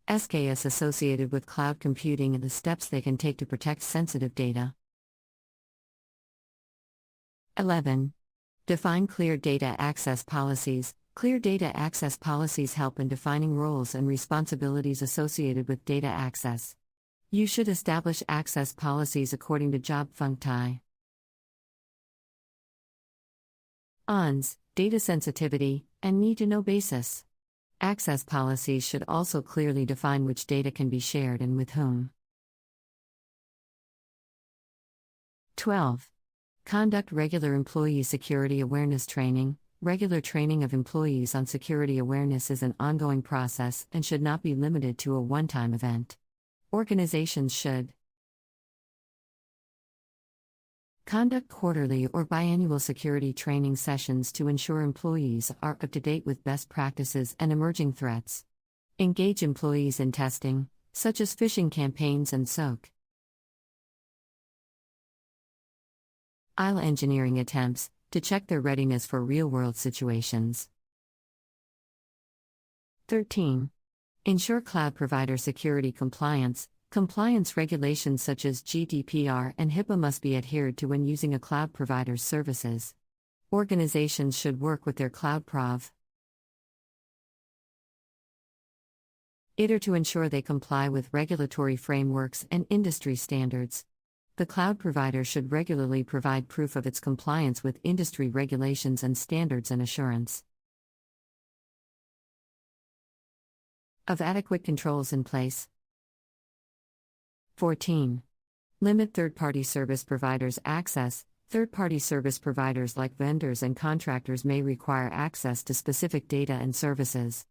SKS associated with cloud computing and the steps they can take to protect sensitive data. 11. Define clear data access policies. Clear data access policies help in defining roles and responsibilities associated with data access. You should establish access policies according to job functi. ONS, data sensitivity, and need-to-know basis. Access policies should also clearly define which data can be shared and with whom. 12. Conduct regular employee security awareness training. Regular training of employees on security awareness is an ongoing process and should not be limited to a one-time event. Organizations should conduct quarterly or biannual security training sessions to ensure employees are up to date with best practices and emerging threats. Engage employees in testing, such as phishing campaigns and SOC. IL engineering attempts to check their readiness for real-world situations. 13. Ensure cloud provider security compliance. Compliance regulations such as GDPR and HIPAA must be adhered to when using a cloud provider's services. Organizations should work with their cloud prov ITER to ensure they comply with regulatory frameworks and industry standards. The cloud provider should regularly provide proof of its compliance with industry regulations and standards and assurance of adequate controls in place. 14. Limit third-party service providers' access. Third-party service providers like vendors and contractors may require access to specific data and services.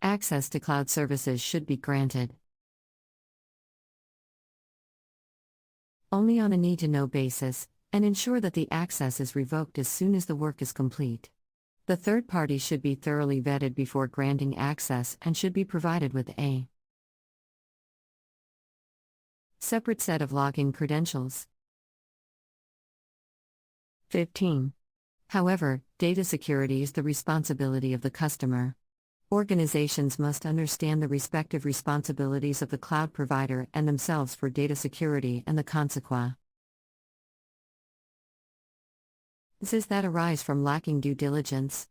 Access to cloud services should be granted only on a need-to-know basis, and ensure that the access is revoked as soon as the work is complete. The third party should be thoroughly vetted before granting access and should be provided with a separate set of login credentials. 15. However, data security is the responsibility of the customer. Organizations must understand the respective responsibilities of the cloud provider and themselves for data security and the consequences that arise from lacking due diligence.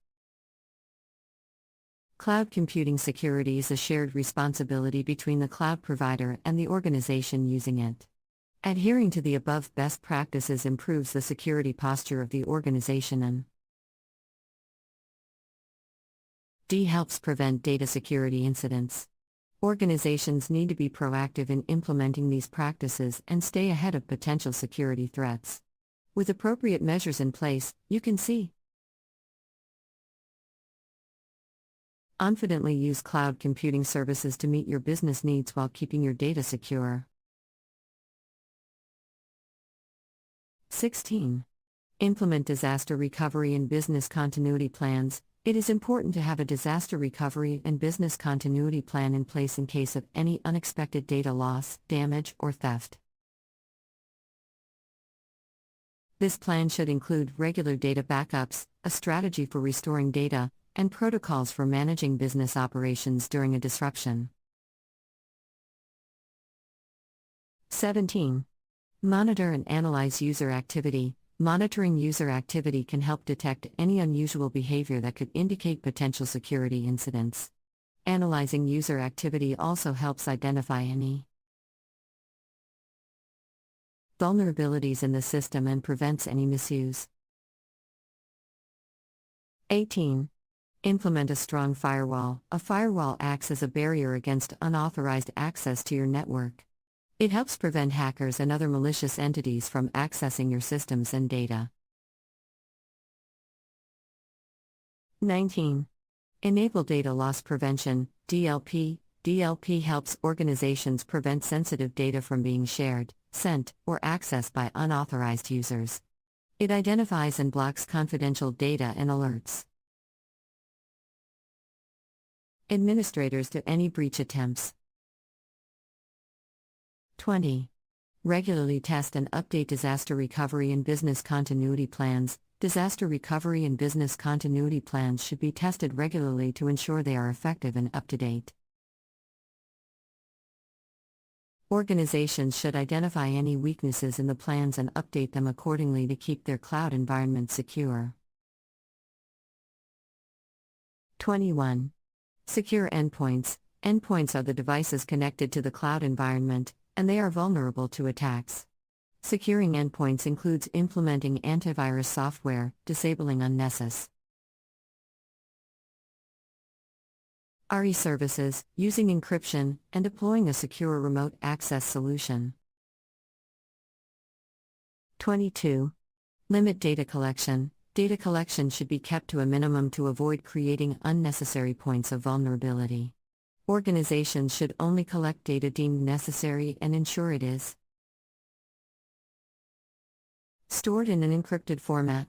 Cloud computing security is a shared responsibility between the cloud provider and the organization using it. Adhering to the above best practices improves the security posture of the organization and D helps prevent data security incidents. Organizations need to be proactive in implementing these practices and stay ahead of potential security threats. With appropriate measures in place, you can confidently use cloud computing services to meet your business needs while keeping your data secure. 16. Implement disaster recovery and business continuity plans. It is important to have a disaster recovery and business continuity plan in place in case of any unexpected data loss, damage, or theft. This plan should include regular data backups, a strategy for restoring data, and protocols for managing business operations during a disruption. 17. Monitor and analyze user activity. Monitoring user activity can help detect any unusual behavior that could indicate potential security incidents. Analyzing user activity also helps identify any vulnerabilities in the system and prevents any misuse. 18. Implement a strong firewall. A firewall acts as a barrier against unauthorized access to your network. It helps prevent hackers and other malicious entities from accessing your systems and data. 19. Enable data loss prevention, DLP. DLP helps organizations prevent sensitive data from being shared, sent, or accessed by unauthorized users. It identifies and blocks confidential data and alerts administrators to any breach attempts. 20. Regularly test and update disaster recovery and business continuity plans. Disaster recovery and business continuity plans should be tested regularly to ensure they are effective and up to date. Organizations should identify any weaknesses in the plans and update them accordingly to keep their cloud environment secure. 21. Secure endpoints. Endpoints are the devices connected to the cloud environment, and they are vulnerable to attacks. Securing endpoints includes implementing antivirus software, disabling unnecessary services, using encryption, and deploying a secure remote access solution. 22. Limit data collection. Data collection should be kept to a minimum to avoid creating unnecessary points of vulnerability. Organizations should only collect data deemed necessary and ensure it is stored in an encrypted format.